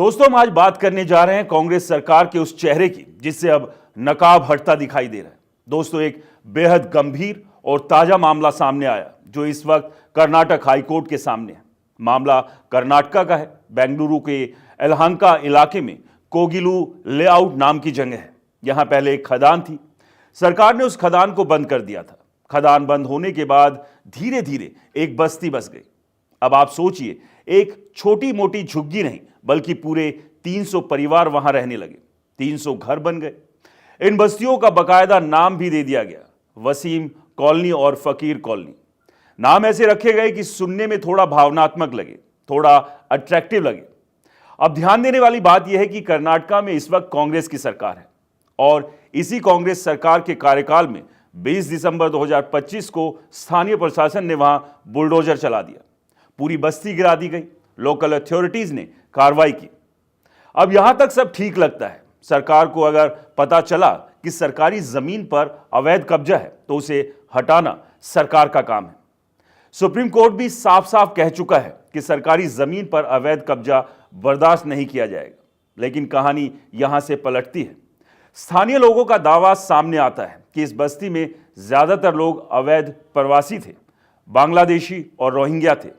दोस्तों, हम आज बात करने जा रहे हैं कांग्रेस सरकार के उस चेहरे की जिससे अब नकाब हटता दिखाई दे रहा है। दोस्तों, एक बेहद गंभीर और ताजा मामला सामने आया जो इस वक्त कर्नाटक हाईकोर्ट के सामने है। मामला कर्नाटका का है। बेंगलुरु के यलहंका इलाके में कोगिलू लेआउट नाम की जगह है। यहां पहले एक खदान थी। सरकार ने उस खदान को बंद कर दिया था। खदान बंद होने के बाद धीरे धीरे एक बस्ती बस गई। अब आप सोचिए, एक छोटी मोटी झुग्गी नहीं बल्कि पूरे 300 परिवार वहां रहने लगे। 300 घर बन गए। इन बस्तियों का बकायदा नाम भी दे दिया गया, वसीम कॉलोनी और फकीर कॉलोनी। नाम ऐसे रखे गए कि सुनने में थोड़ा भावनात्मक लगे, थोड़ा अट्रैक्टिव लगे। अब ध्यान देने वाली बात यह है कि कर्नाटका में इस वक्त कांग्रेस की सरकार है और इसी कांग्रेस सरकार के कार्यकाल में 20 दिसंबर 2025 को स्थानीय प्रशासन ने वहां बुलडोजर चला दिया। पूरी बस्ती गिरा दी गई। लोकल अथॉरिटीज ने कार्रवाई की। अब यहां तक सब ठीक लगता है। सरकार को अगर पता चला कि सरकारी जमीन पर अवैध कब्जा है तो उसे हटाना सरकार का काम है। सुप्रीम कोर्ट भी साफ साफ कह चुका है कि सरकारी जमीन पर अवैध कब्जा बर्दाश्त नहीं किया जाएगा। लेकिन कहानी यहां से पलटती है। स्थानीय लोगों का दावा सामने आता है कि इस बस्ती में ज्यादातर लोग अवैध प्रवासी थे, बांग्लादेशी और रोहिंग्या थे।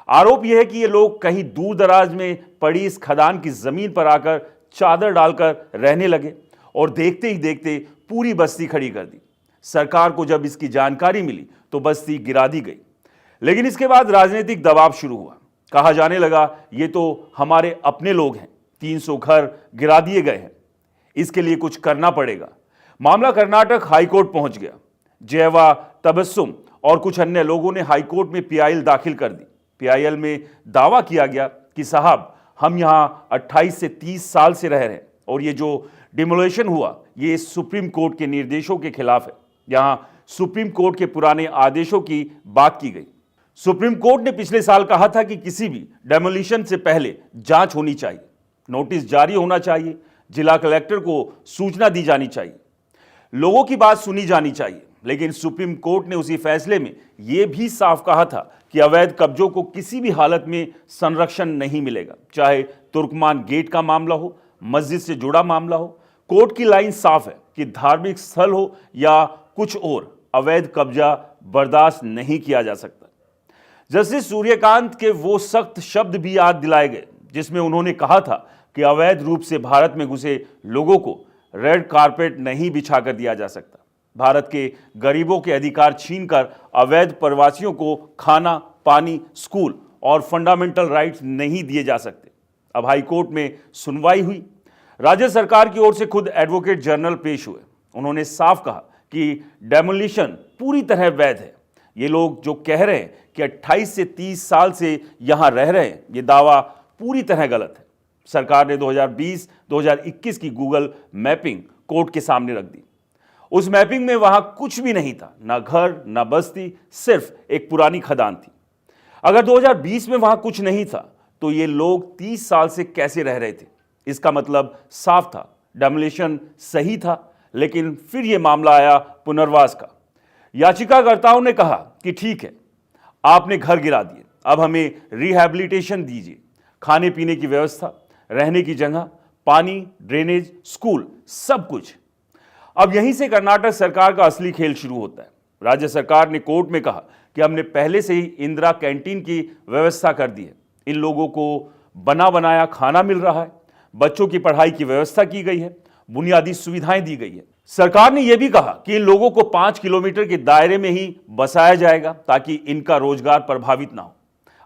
आरोप यह है कि ये लोग कहीं दूर दराज में पड़ी इस खदान की जमीन पर आकर चादर डालकर रहने लगे और देखते ही देखते पूरी बस्ती खड़ी कर दी। सरकार को जब इसकी जानकारी मिली तो बस्ती गिरा दी गई। लेकिन इसके बाद राजनीतिक दबाव शुरू हुआ। कहा जाने लगा, ये तो हमारे अपने लोग हैं, 300 घर गिरा दिए गए हैं, इसके लिए कुछ करना पड़ेगा। मामला कर्नाटक हाईकोर्ट पहुंच गया। जयवा तबस्सुम और कुछ अन्य लोगों ने हाईकोर्ट में पीआईएल दाखिल कर दी। पीआईएल में दावा किया गया कि साहब, हम यहां 28 से 30 साल से रह रहे हैं और ये जो डिमोलेशन हुआ ये सुप्रीम कोर्ट के निर्देशों के खिलाफ है। यहां सुप्रीम कोर्ट के पुराने आदेशों की बात की गई। सुप्रीम कोर्ट ने पिछले साल कहा था कि किसी भी डेमोलिशन से पहले जांच होनी चाहिए, नोटिस जारी होना चाहिए, जिला कलेक्टर को सूचना दी जानी चाहिए, लोगों की बात सुनी जानी चाहिए। लेकिन सुप्रीम कोर्ट ने उसी फैसले में यह भी साफ कहा था कि अवैध कब्जों को किसी भी हालत में संरक्षण नहीं मिलेगा, चाहे तुर्कमान गेट का मामला हो, मस्जिद से जुड़ा मामला हो। कोर्ट की लाइन साफ है कि धार्मिक स्थल हो या कुछ और, अवैध कब्जा बर्दाश्त नहीं किया जा सकता। जस्टिस सूर्यकांत के वो सख्त शब्द भी याद दिलाए गए जिसमें उन्होंने कहा था कि अवैध रूप से भारत में घुसे लोगों को रेड कारपेट नहीं बिछाकर दिया जा सकता। भारत के गरीबों के अधिकार छीनकर अवैध प्रवासियों को खाना, पानी, स्कूल और फंडामेंटल राइट्स नहीं दिए जा सकते। अब हाईकोर्ट में सुनवाई हुई। राज्य सरकार की ओर से खुद एडवोकेट जनरल पेश हुए। उन्होंने साफ कहा कि डेमोलिशन पूरी तरह वैध है। ये लोग जो कह रहे हैं कि 28 से 30 साल से यहां रह रहे हैं, ये दावा पूरी तरह गलत है। सरकार ने 2020-2021 की गूगल मैपिंग कोर्ट के सामने रख दी। उस मैपिंग में वहां कुछ भी नहीं था, ना घर, ना बस्ती, सिर्फ एक पुरानी खदान थी। अगर 2020 में वहां कुछ नहीं था तो ये लोग 30 साल से कैसे रह रहे थे? इसका मतलब साफ था, डेमोलिशन सही था। लेकिन फिर यह मामला आया पुनर्वास का। याचिकाकर्ताओं ने कहा कि ठीक है, आपने घर गिरा दिए, अब हमें रिहैबिलिटेशन दीजिए, खाने पीने की व्यवस्था, रहने की जगह, पानी, ड्रेनेज, स्कूल, सब कुछ। अब यहीं से कर्नाटक सरकार का असली खेल शुरू होता है। राज्य सरकार ने कोर्ट में कहा कि हमने पहले से ही इंदिरा कैंटीन की व्यवस्था कर दी है, इन लोगों को बना बनाया खाना मिल रहा है, बच्चों की पढ़ाई की व्यवस्था की गई है, बुनियादी सुविधाएं दी गई है। सरकार ने यह भी कहा कि इन लोगों को 5 किलोमीटर के दायरे में ही बसाया जाएगा ताकि इनका रोजगार प्रभावित ना हो।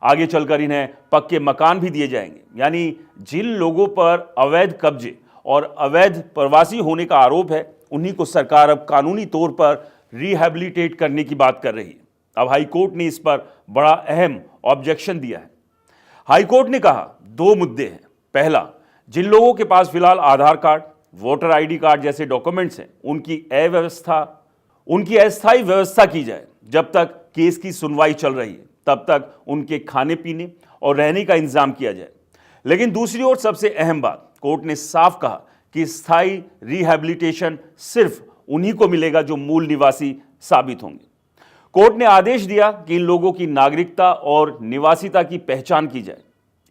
आगे चलकर इन्हें पक्के मकान भी दिए जाएंगे। यानी जिन लोगों पर अवैध कब्जे और अवैध प्रवासी होने का आरोप है, उन्हीं को सरकार अब कानूनी तौर पर रिहैबिलिटेट करने की बात कर रही है। अब हाईकोर्ट ने इस पर बड़ा अहम ऑब्जेक्शन दिया है। हाईकोर्ट ने कहा 2 मुद्दे हैं। पहला, जिन लोगों के पास फिलहाल आधार कार्ड, वोटर आईडी कार्ड जैसे डॉक्यूमेंट्स हैं, उनकी अस्थायी व्यवस्था की जाए। जब तक केस की सुनवाई चल रही है तब तक उनके खाने पीने और रहने का इंतजाम किया जाए। लेकिन दूसरी ओर सबसे अहम बात, कोर्ट ने साफ कहा कि स्थायी रिहैबिलिटेशन सिर्फ उन्हीं को मिलेगा जो मूल निवासी साबित होंगे। कोर्ट ने आदेश दिया कि इन लोगों की नागरिकता और निवासिता की पहचान की जाए,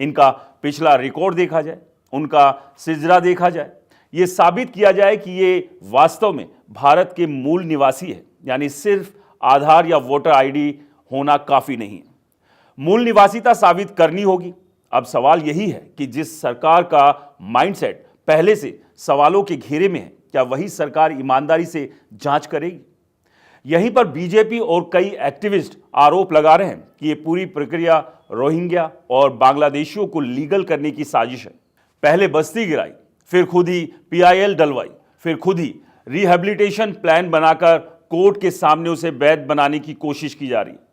इनका पिछला रिकॉर्ड देखा जाए, उनका सिजरा देखा जाए, ये साबित किया जाए कि ये वास्तव में भारत के मूल निवासी है, यानी सिर्फ आधार या वोटर आईडी होना काफी नहीं है, मूल निवासिता साबित करनी होगी। अब सवाल यही है कि जिस सरकार का माइंडसेट पहले से सवालों के घेरे में है, क्या वही सरकार ईमानदारी से जांच करेगी? यहीं पर बीजेपी और कई एक्टिविस्ट आरोप लगा रहे हैं कि ये पूरी प्रक्रिया रोहिंग्या और बांग्लादेशियों को लीगल करने की साजिश है। पहले बस्ती गिराई, फिर खुद ही पीआईएल डलवाई, फिर खुद ही रिहैबिलिटेशन प्लान बनाकर कोर्ट के सामने उसे वैध बनाने की कोशिश की जा रही है।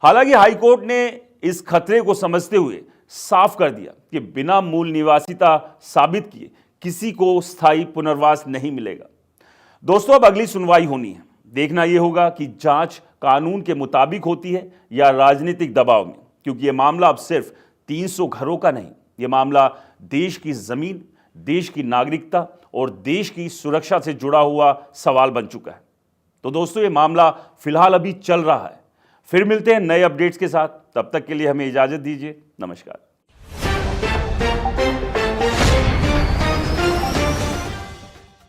हालांकि हाईकोर्ट ने इस खतरे को समझते हुए साफ कर दिया कि बिना मूल निवासिता साबित किए किसी को स्थायी पुनर्वास नहीं मिलेगा। दोस्तों, अब अगली सुनवाई होनी है। देखना यह होगा कि जांच कानून के मुताबिक होती है या राजनीतिक दबाव में, क्योंकि यह मामला अब सिर्फ 300 घरों का नहीं, यह मामला देश की जमीन, देश की नागरिकता और देश की सुरक्षा से जुड़ा हुआ सवाल बन चुका है। तो दोस्तों, यह मामला फिलहाल अभी चल रहा है। फिर मिलते हैं नए अपडेट्स के साथ, तब तक के लिए हमें इजाजत दीजिए। नमस्कार।